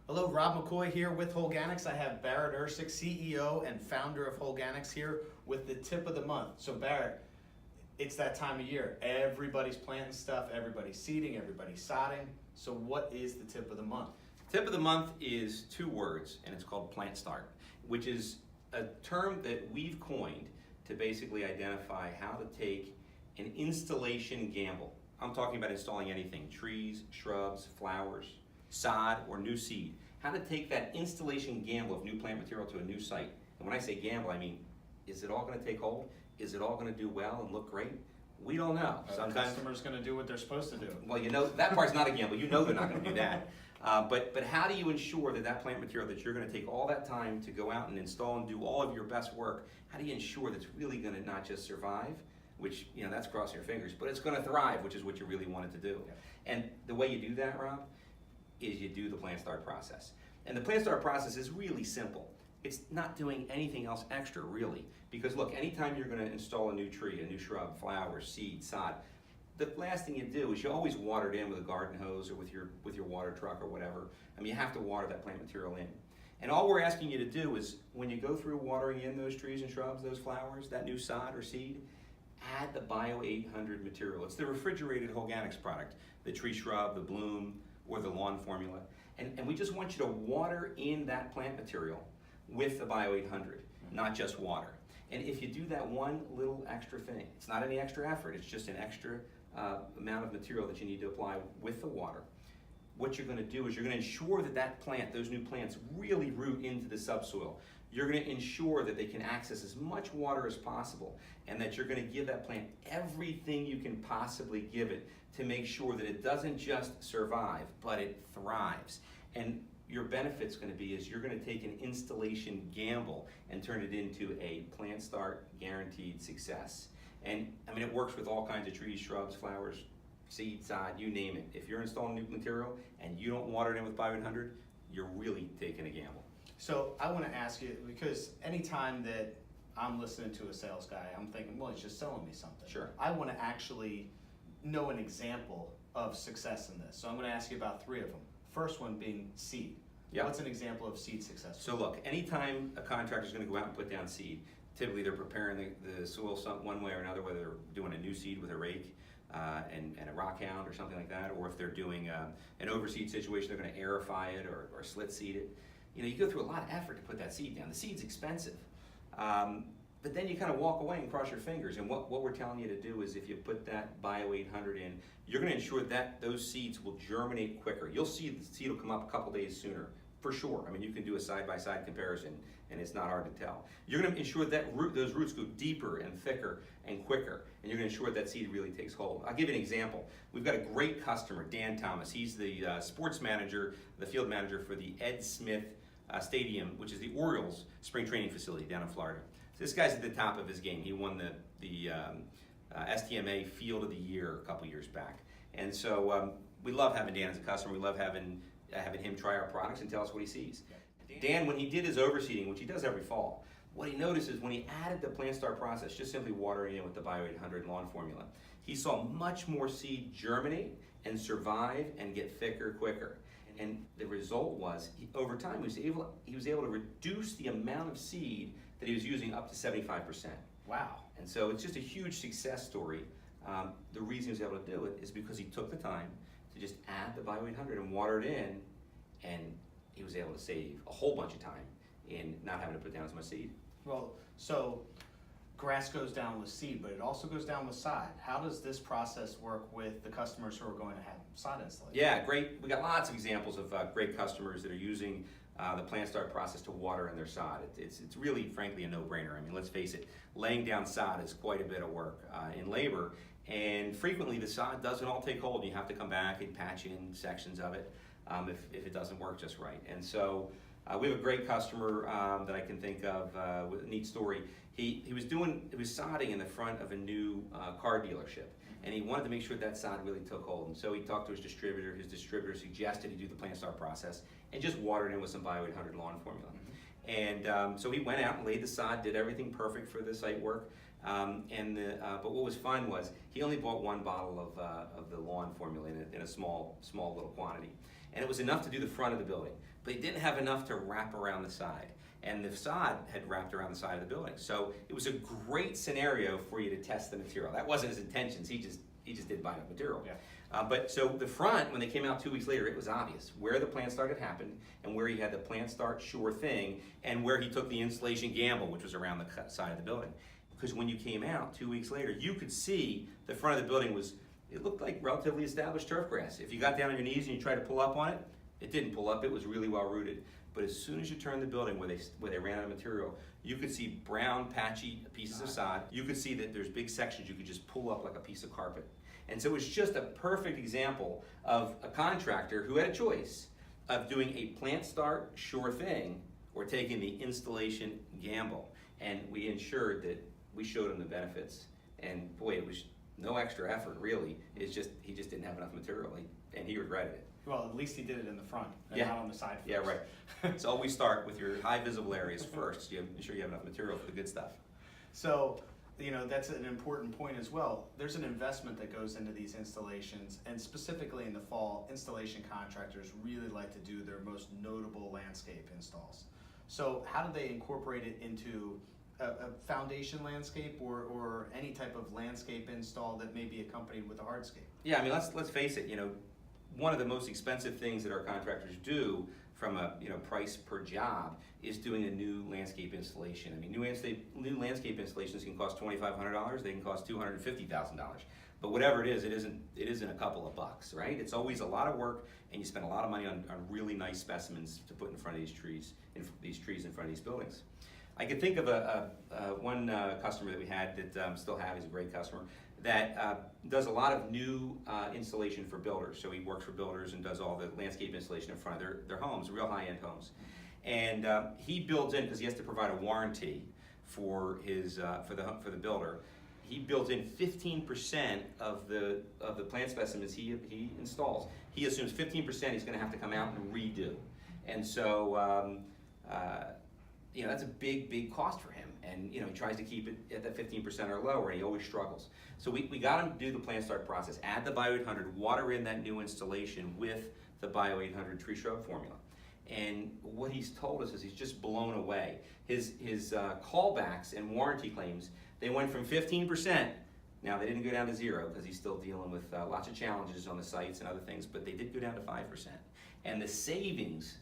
Hello, Rob McCoy here with Holganix. I have Barrett Ersek, CEO and founder of Holganix, here with the tip of the month. So Barrett, it's that time of year. Everybody's planting stuff, everybody's seeding, everybody's sodding. So what is the tip of the month? Tip of the month is 2 words, and it's called plant start, which is a term that we've coined to basically identify how to take an installation gamble. I'm talking about installing anything, trees, shrubs, flowers, sod, or new seed. How to take that installation gamble of new plant material to a new site. And when I say gamble, I mean, is it all going to take hold? Is it all going to do well and look great? We don't know. Sometimes the customer's going to do what they're supposed to do. Well, you know, that part's not a gamble. You know they're not going to do that. But how do you ensure that that plant material that you're going to take all that time to go out and install and do all of your best work, how do you ensure that's really going to not just survive, which, you know, that's crossing your fingers, but it's going to thrive, which is what you really want it to do. Yeah. And the way you do that, Rob, is you do the plant start process. And the plant start process is really simple. It's not doing anything else extra, really. Because look, anytime you're going to install a new tree, a new shrub, flower, seed, sod, the last thing you do is you always water it in with a garden hose or with your water truck or whatever. I mean, you have to water that plant material in. And all we're asking you to do is, when you go through watering in those trees and shrubs, those flowers, that new sod or seed, add the Bio 800 material. It's the refrigerated Holganix product, the tree shrub, the bloom, or the lawn formula. And we just want you to water in that plant material with the Bio 800, not just water. And if you do that one little extra thing, it's not any extra effort, it's just an extra amount of material that you need to apply with the water. What you're going to do is you're going to ensure that that plant, those new plants, really root into the subsoil. You're going to ensure that they can access as much water as possible, and that you're going to give that plant everything you can possibly give it to make sure that it doesn't just survive, but it thrives. And your benefit's going to be is you're going to take an installation gamble and turn it into a plant start guaranteed success. And I mean, it works with all kinds of trees, shrubs, flowers, seed, sod, you name it. If you're installing new material and you don't water it in with Bio 800, you're really taking a gamble. So I want to ask you, because anytime that I'm listening to a sales guy, I'm thinking, well, he's just selling me something. Sure. I want to actually know an example of success in this. So I'm going to ask you about 3 of them. First one being seed. Yeah. What's an example of seed success? So look, anytime a contractor is going to go out and put down seed, typically they're preparing the soil one way or another, whether they're doing a new seed with a rake and a rock hound or something like that, or if they're doing an overseed situation, they're going to aerify it or slit seed it. You know, you go through a lot of effort to put that seed down. The seed's expensive. But then you kind of walk away and cross your fingers. And what we're telling you to do is, if you put that Bio 800 in, you're going to ensure that those seeds will germinate quicker. You'll see the seed will come up a couple days sooner, for sure. I mean, you can do a side-by-side comparison, and it's not hard to tell. You're going to ensure that those roots go deeper and thicker and quicker, and you're going to ensure that seed really takes hold. I'll give you an example. We've got a great customer, Dan Thomas. He's the sports manager, the field manager for the Ed Smith Stadium, which is the Orioles spring training facility down in Florida. So this guy's at the top of his game. He won the STMA Field of the Year a couple years back. And so we love having Dan as a customer. We love having him try our products and tell us what he sees. Dan, when he did his overseeding, which he does every fall, what he noticed is when he added the plant start process, just simply watering in with the Bio 800 lawn formula, he saw much more seed germinate and survive and get thicker quicker. And the result was, over time, he was able to reduce the amount of seed that he was using up to 75%. Wow. And so it's just a huge success story. The reason he was able to do it is because he took the time to just add the Bio 800 and water it in, and he was able to save a whole bunch of time in not having to put down as much seed. Well, so grass goes down with seed, but it also goes down with sod. How does this process work with the customers who are going to have sod installation? Yeah, great. We got lots of examples of great customers that are using the plant start process to water in their sod. It's really, frankly, a no-brainer. I mean, let's face it, laying down sod is quite a bit of work in labor, and frequently the sod doesn't all take hold. You have to come back and patch in sections of it if it doesn't work just right. And so we have a great customer that I can think of with a neat story. He was sodding in the front of a new car dealership, and he wanted to make sure that sod really took hold. And so he talked to his distributor. His distributor suggested he do the plant start process and just water it in with some Bio 800 lawn formula. And so he went out and laid the sod, did everything perfect for the site work. But what was fun was he only bought one bottle of the lawn formula in a small little quantity. And it was enough to do the front of the building, but he didn't have enough to wrap around the side. And the facade had wrapped around the side of the building. So it was a great scenario for you to test the material. That wasn't his intentions, he just did buy the material. Yeah. But so the front, when they came out 2 weeks later, it was obvious where the plant start had happened and where he had the plant start sure thing and where he took the installation gamble, which was around the side of the building. Because when you came out 2 weeks later, you could see the front of the building it looked like relatively established turf grass. If you got down on your knees and you tried to pull up on it, it didn't pull up, it was really well rooted. But as soon as you turned the building where they ran out of material, you could see brown, patchy pieces of sod. You could see that there's big sections you could just pull up like a piece of carpet. And so it was just a perfect example of a contractor who had a choice of doing a plant start sure thing or taking the installation gamble. And we ensured that we showed him the benefits. And boy, it was no extra effort really. It's just, he just didn't have enough material and he regretted it. Well, at least he did it in the front and Yeah. not on the side first. Yeah, right. So always start with your high visible areas first. You ensure you have enough material for the good stuff. So, that's an important point as well. There's an investment that goes into these installations, and specifically in the fall, installation contractors really like to do their most notable landscape installs. So how do they incorporate it into a foundation landscape or any type of landscape install that may be accompanied with a hardscape? Yeah, I mean, let's face it, one of the most expensive things that our contractors do from a price per job is doing a new landscape installation. I mean, new landscape installations can cost $2,500. They can cost $250,000. But whatever it isn't a couple of bucks, right? It's always a lot of work, and you spend a lot of money on really nice specimens to put in front of these trees, in front of these buildings. I could think of one customer that we had that still have. He's a great customer that does a lot of new installation for builders. So he works for builders and does all the landscape installation in front of their homes, real high-end homes. And he builds in, because he has to provide a warranty for the builder. He built in 15% of the plant specimens he installs. He assumes 15% he's going to have to come out and redo, and so that's a big cost for him. And he tries to keep it at that 15% or lower, and he always struggles. So we got him to do the plant start process, add the Bio 800, water in that new installation with the Bio 800 tree shrub formula. And what he's told us is he's just blown away. His callbacks and warranty claims, they went from 15%. Now, they didn't go down to 0 because he's still dealing with lots of challenges on the sites and other things, but they did go down to 5%. And the savings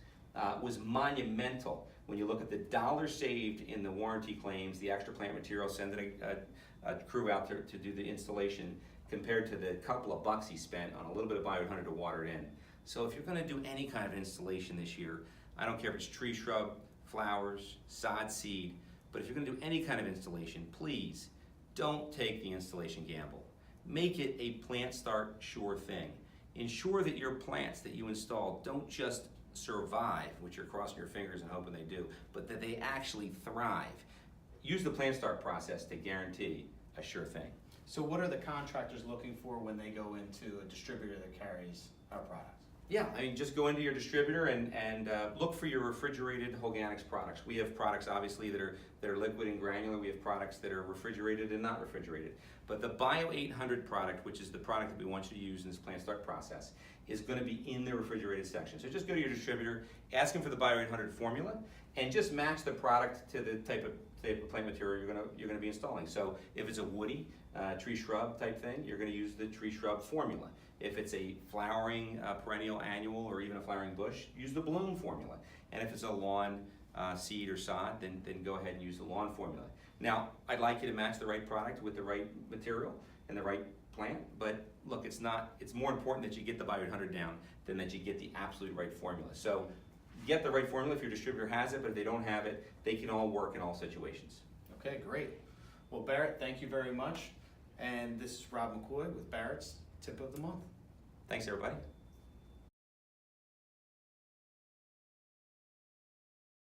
was monumental when you look at the dollars saved in the warranty claims, the extra plant material, sending a crew out to do the installation, compared to the couple of bucks he spent on a little bit of Bio 800 to water it in. So if you're going to do any kind of installation this year, I don't care if it's tree shrub, flowers, sod, seed, but if you're going to do any kind of installation, please don't take the installation gamble. Make it a plant start sure thing. Ensure that your plants that you install don't just survive, which you're crossing your fingers and hoping they do, but that they actually thrive. Use the plant start process to guarantee a sure thing. So what are the contractors looking for when they go into a distributor that carries our products? Yeah, I mean, just go into your distributor and look for your refrigerated Holganix products. We have products, obviously, that are liquid and granular. We have products that are refrigerated and not refrigerated. But the Bio 800 product, which is the product that we want you to use in this plant start process, is going to be in the refrigerated section. So just go to your distributor, ask them for the Bio 800 formula, and just match the product to the type of plant material you're going to be installing. So if it's a woody tree shrub type thing, you're going to use the tree shrub formula. If it's a flowering perennial annual or even a flowering bush, use the bloom formula. And if it's a lawn seed or sod, then go ahead and use the lawn formula. Now, I'd like you to match the right product with the right material and the right plant, but look, it's more important that you get the Bio 800 down than that you get the absolute right formula. So get the right formula if your distributor has it, but if they don't have it, they can all work in all situations. Okay, great. Well, Barrett, thank you very much. And this is Rob McCoy with Barrett's Tip of the Month. Thanks, everybody.